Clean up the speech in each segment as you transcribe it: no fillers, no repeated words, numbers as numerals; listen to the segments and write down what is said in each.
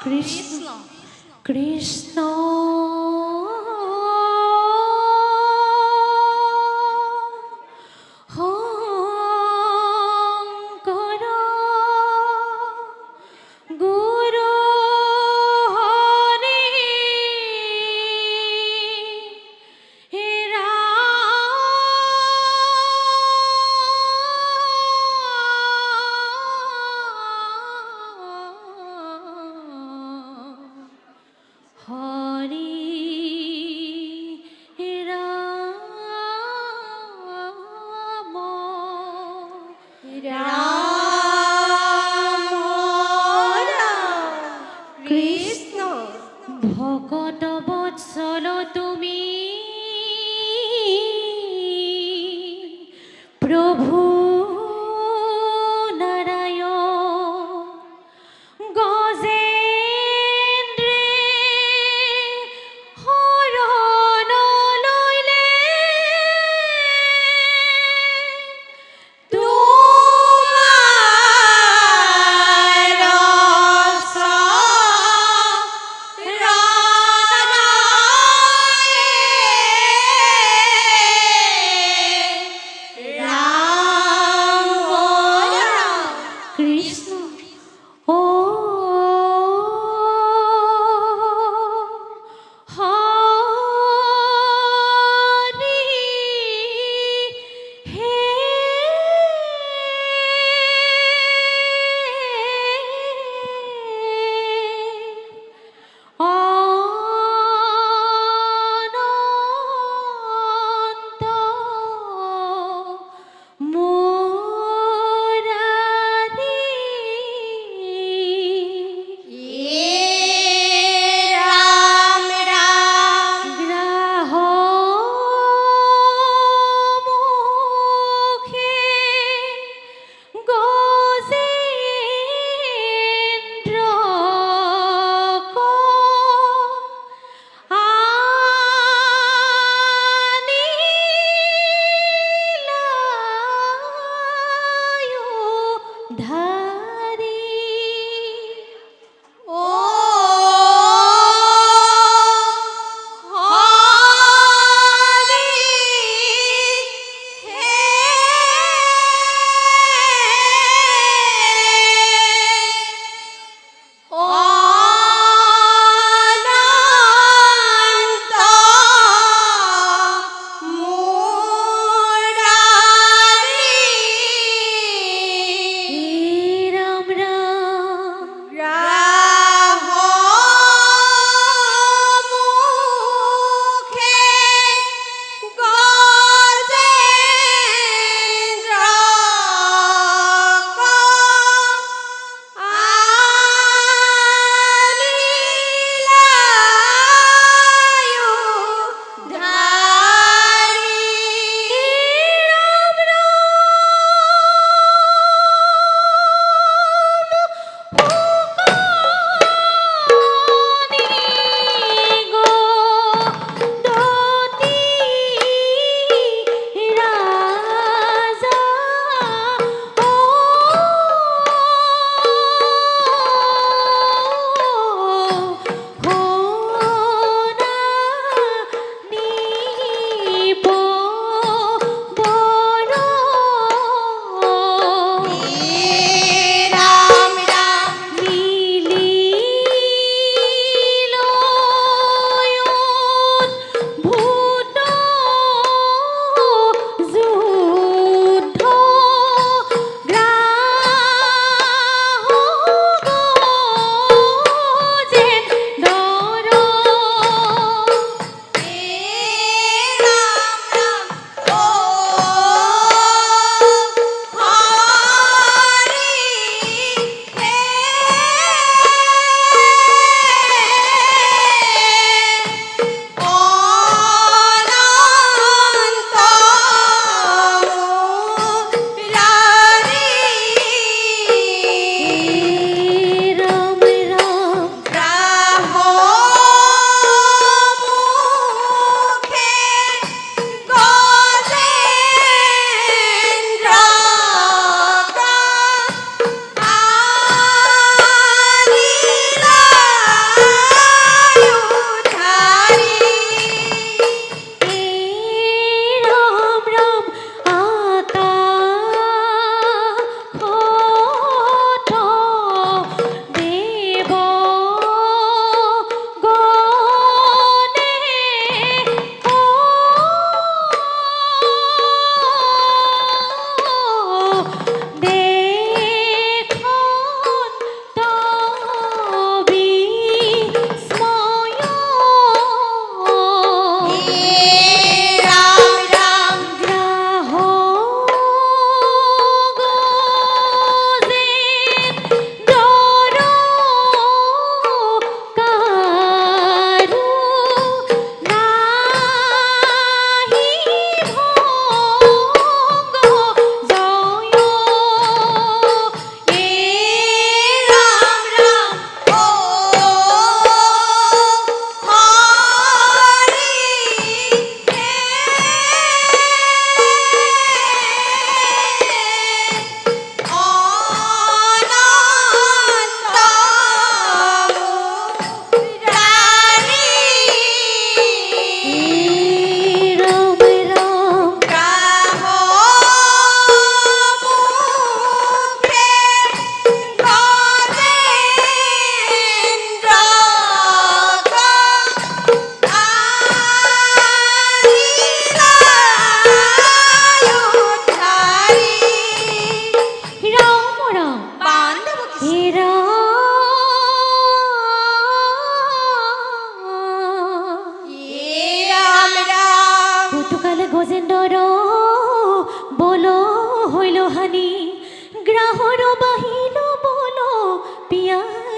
কৃষ্ণ কৃষ্ণ শঙ্কর গুরু হরি হরি রাম রাম কৃষ্ণ ভকত বৎসল তুমি প্রভু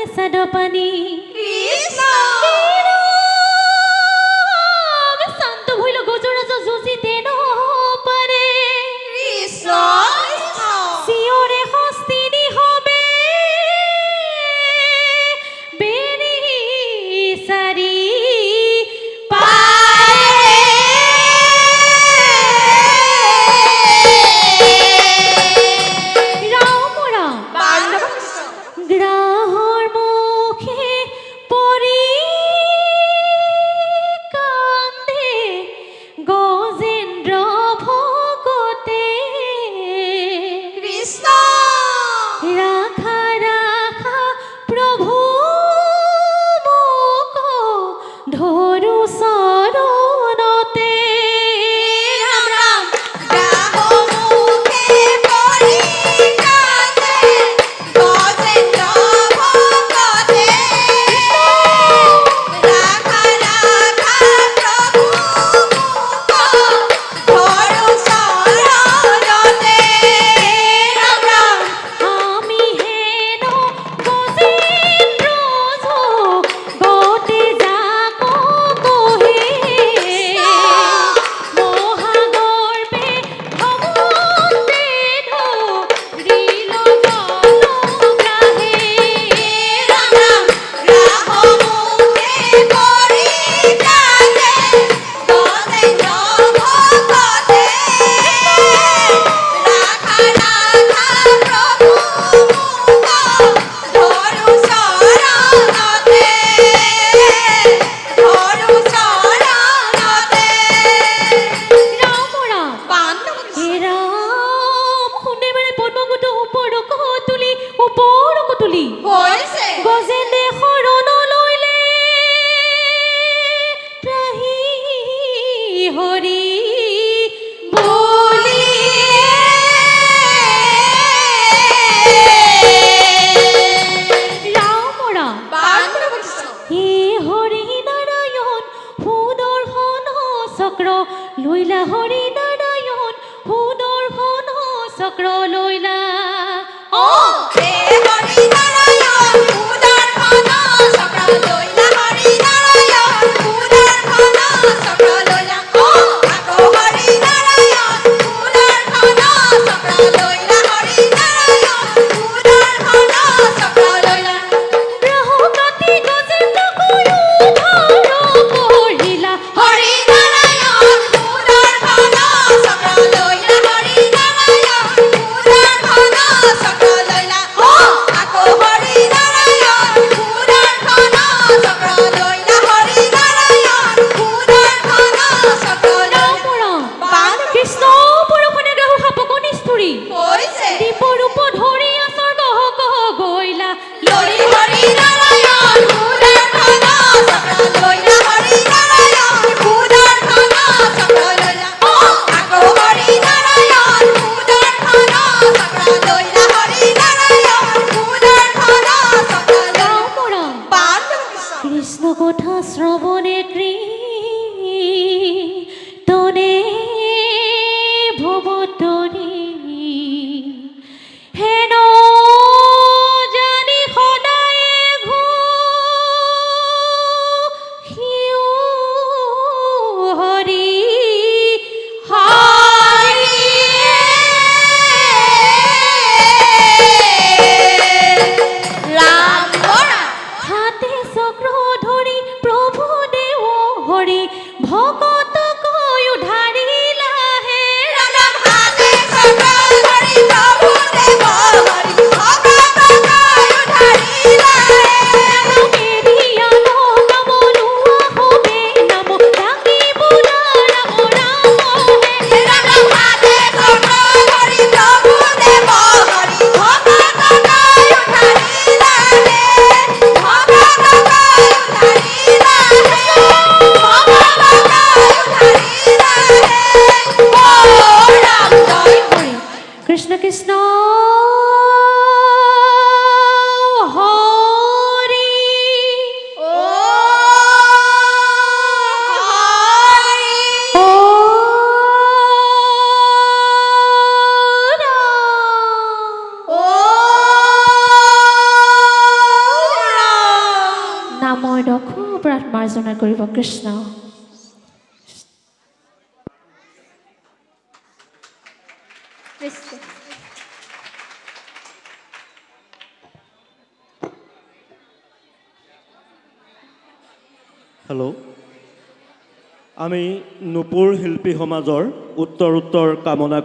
চাদ পানী কৃষ্ণ শান্ত হইল গজরাজ যুজিতে ন পারে কৃষ্ণ শিয়রে হস্তিনী হবে বেনি সারি গ্রাহর মুখে পরি কান্দে গজেন্দ্র ভগতে কৃষ্ণ রাখা রাখা প্রভু মুখ ধরু শরণতে রাম রাম গ্রাহ মুখে পরি কাঁদে গজেন্দ্র ভগতে রাখা রাখা প্রভু মুখ ধরু শরণতে রাম রাম আমি হেন গজেন্দ্র গতে যাকো কহে মহাগর্বে ভগতে রিল জলগ্রাহে রাম রাম গ্রাহ মুখে পরি কাঁদে গজেন্দ্র ভগতে রাখা রাখা প্রভু মুখ ধরু শরণতে ধরু শরণতে রাম রাম বান্ধব হে রাম শুনে বেড়ে পদ্মগুট উপরক তুলি বলছে গজেন্দ্ৰে শৰণ লইলে ত্ৰাহি হৰি বলি ৰাম ৰাম বান্ধব হে হৰি নাৰায়ণ সুদৰ্শন চক্ৰ লইলা হৰি নাৰায়ণ সুদৰ্শন চক্ৰ লইলা ও হে হরি নারায়ণ উদারখন চক্র লইলা হরি নারায়ণ উদারখন চক্র লইলা ও আকো হরি নারায়ণ উদারখন চক্র লইলা হরি নারায়ণ উদারখন চক্র লইলা গ্ৰহ কাটি গজেন্দ্ৰ গুৰু ধৰ পঢ়িলা হরি নারায়ণ উদারখন চক্র লইলা হরি নারায়ণ উদারখন চক্র লইলা ও আকো হরি নারায়ণ উদারখন চক্র লইলা হরি নারায়ণ উদারখন চক্র ৰাম লইলা ৰাম বান কৃষ্ণ পৰখনে গ্ৰহ সাপক নিষ্ঠুৰি কইছে দীপৰূপ ধৰি আচৰ গহ গহ গইলা লৰি হৰি নারায়ণ উদারখন চক্র লইলা হৰি নারায়ণ উদারখন চক্র লইলা ও আকো হৰি নারায়ণ উদারখন চক্র লইলা হৰি নারায়ণ উদারখন চক্র লইলা ৰাম ৰাম বান কৃষ্ণ কথা শ্ৰৱণে তনে ভৱতনি হেন জানি সদায় ঘূৰিও হৰি হৰি ৰাম বৰা হাতে চক্ৰ ধৰি প্ৰভু দেৱ হৰি ভকত মাৰ্জনা কৰিব কৃষ্ণ হেল্ল' আমি নুপুৰ শিল্পী সমাজৰ উত্তৰ কামনা